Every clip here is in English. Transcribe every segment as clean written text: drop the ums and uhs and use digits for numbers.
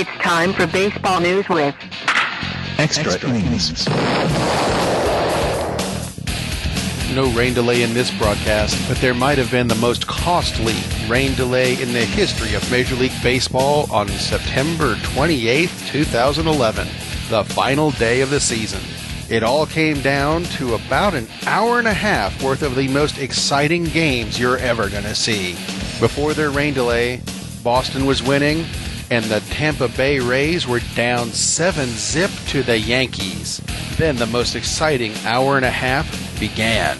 It's time for baseball news with Extra Innings. No rain delay in this broadcast, but there might have been the most costly rain delay in the history of Major League Baseball on September 28, 2011, the final day of the season. It all came down to about an hour and a half worth of the most exciting games you're ever going to see. Before their rain delay, Boston was winning, and the Tampa Bay Rays were down 7-0 to the Yankees. Then the most exciting hour and a half began.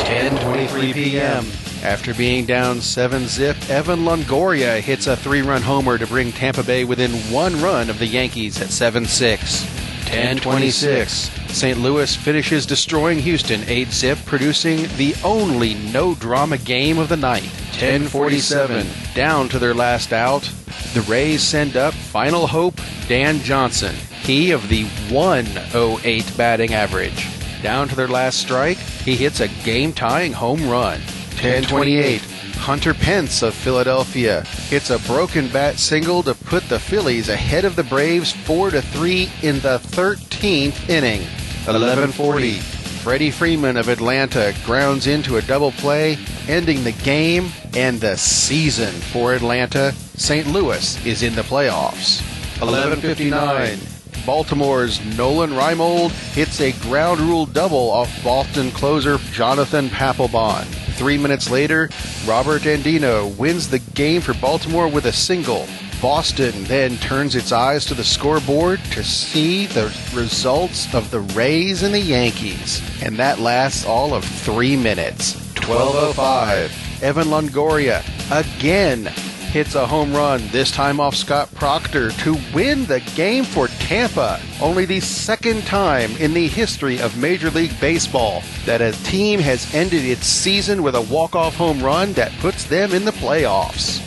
10:23 p.m. After being down 7-0, Evan Longoria hits a 3-run homer to bring Tampa Bay within 1 run of the Yankees at 7-6. 10:26. St. Louis finishes destroying Houston 8-0, producing the only no-drama game of the night. 10:47. Down to their last out, the Rays send up final hope Dan Johnson, he of the 108 batting average. Down to their last strike, he hits a game-tying home run. 10:28. Hunter Pence of Philadelphia hits a broken bat single to put the Phillies ahead of the Braves 4-3 in the 13th inning. 11:40. Freddie Freeman of Atlanta grounds into a double play, ending the game and the season for Atlanta. St. Louis is in the playoffs. 11:59. Baltimore's Nolan Reimold hits a ground rule double off Boston closer Jonathan Papelbon. 3 minutes later, Robert Andino wins the game for Baltimore with a single. Boston then turns its eyes to the scoreboard to see the results of the Rays and the Yankees. And that lasts all of 3 minutes. 12:05. Evan Longoria again hits a home run, this time off Scott Proctor, to win the game for Tampa. Only the second time in the history of Major League Baseball that a team has ended its season with a walk-off home run that puts them in the playoffs.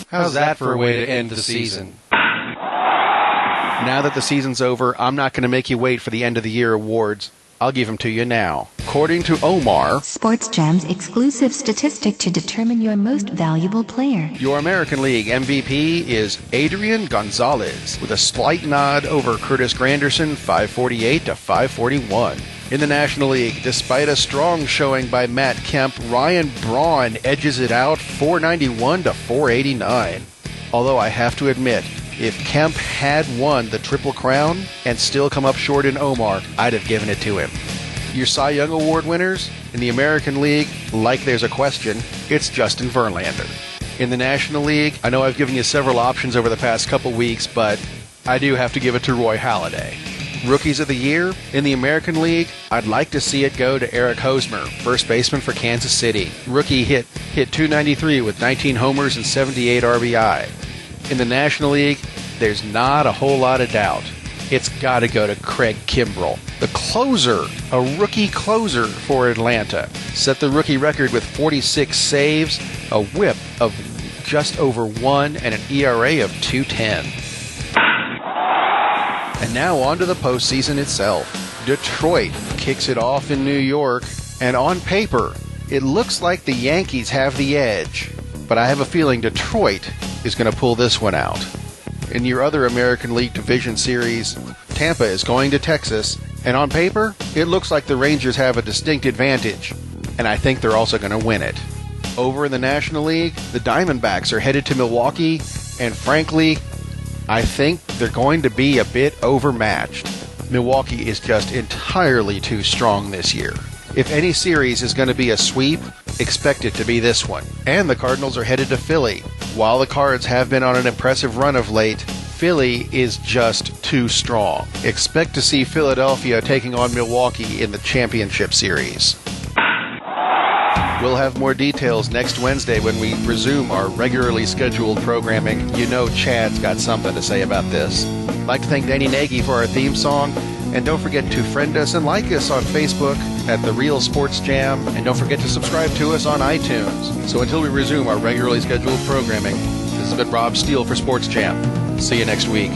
How's that for a way to end the season? Now that the season's over, I'm not going to make you wait for the end of the year awards. I'll give them to you now. According to Omar, SportsJAM's exclusive statistic to determine your most valuable player. Your American League MVP is Adrian Gonzalez, with a slight nod over Curtis Granderson, 548 to 541. In the National League, despite a strong showing by Matt Kemp, Ryan Braun edges it out 491 to 489. Although I have to admit, if Kemp had won the Triple Crown and still come up short in Omar, I'd have given it to him. Your Cy Young Award winners in the American League, like there's a question, it's Justin Verlander. In the National League, I know I've given you several options over the past couple weeks, but I do have to give it to Roy Halladay. Rookies of the Year in the American League, I'd like to see it go to Eric Hosmer, first baseman for Kansas City. Rookie hit .293 with 19 homers and 78 RBI. In the National League, there's not a whole lot of doubt. It's got to go to Craig Kimbrell, the closer, a rookie closer for Atlanta. Set the rookie record with 46 saves, a whip of just over 1, and an ERA of 2.10. And now on to the postseason itself. Detroit kicks it off in New York, and on paper, it looks like the Yankees have the edge. But I have a feeling Detroit is going to pull this one out. In your other American League Division Series, Tampa is going to Texas, and on paper, it looks like the Rangers have a distinct advantage, and I think they're also going to win it. Over in the National League, the Diamondbacks are headed to Milwaukee, and frankly, I think they're going to be a bit overmatched. Milwaukee is just entirely too strong this year. If any series is going to be a sweep, expect it to be this one. And the Cardinals are headed to Philly. While the Cards have been on an impressive run of late, Philly is just too strong. Expect to see Philadelphia taking on Milwaukee in the championship series. We'll have more details next Wednesday when we resume our regularly scheduled programming. You know Chad's got something to say about this. I'd like to thank Danny Nagy for our theme song. And don't forget to friend us and like us on Facebook at the Real SportsJAM. And don't forget to subscribe to us on iTunes. So until we resume our regularly scheduled programming, this has been Rob Steele for SportsJAM. See you next week.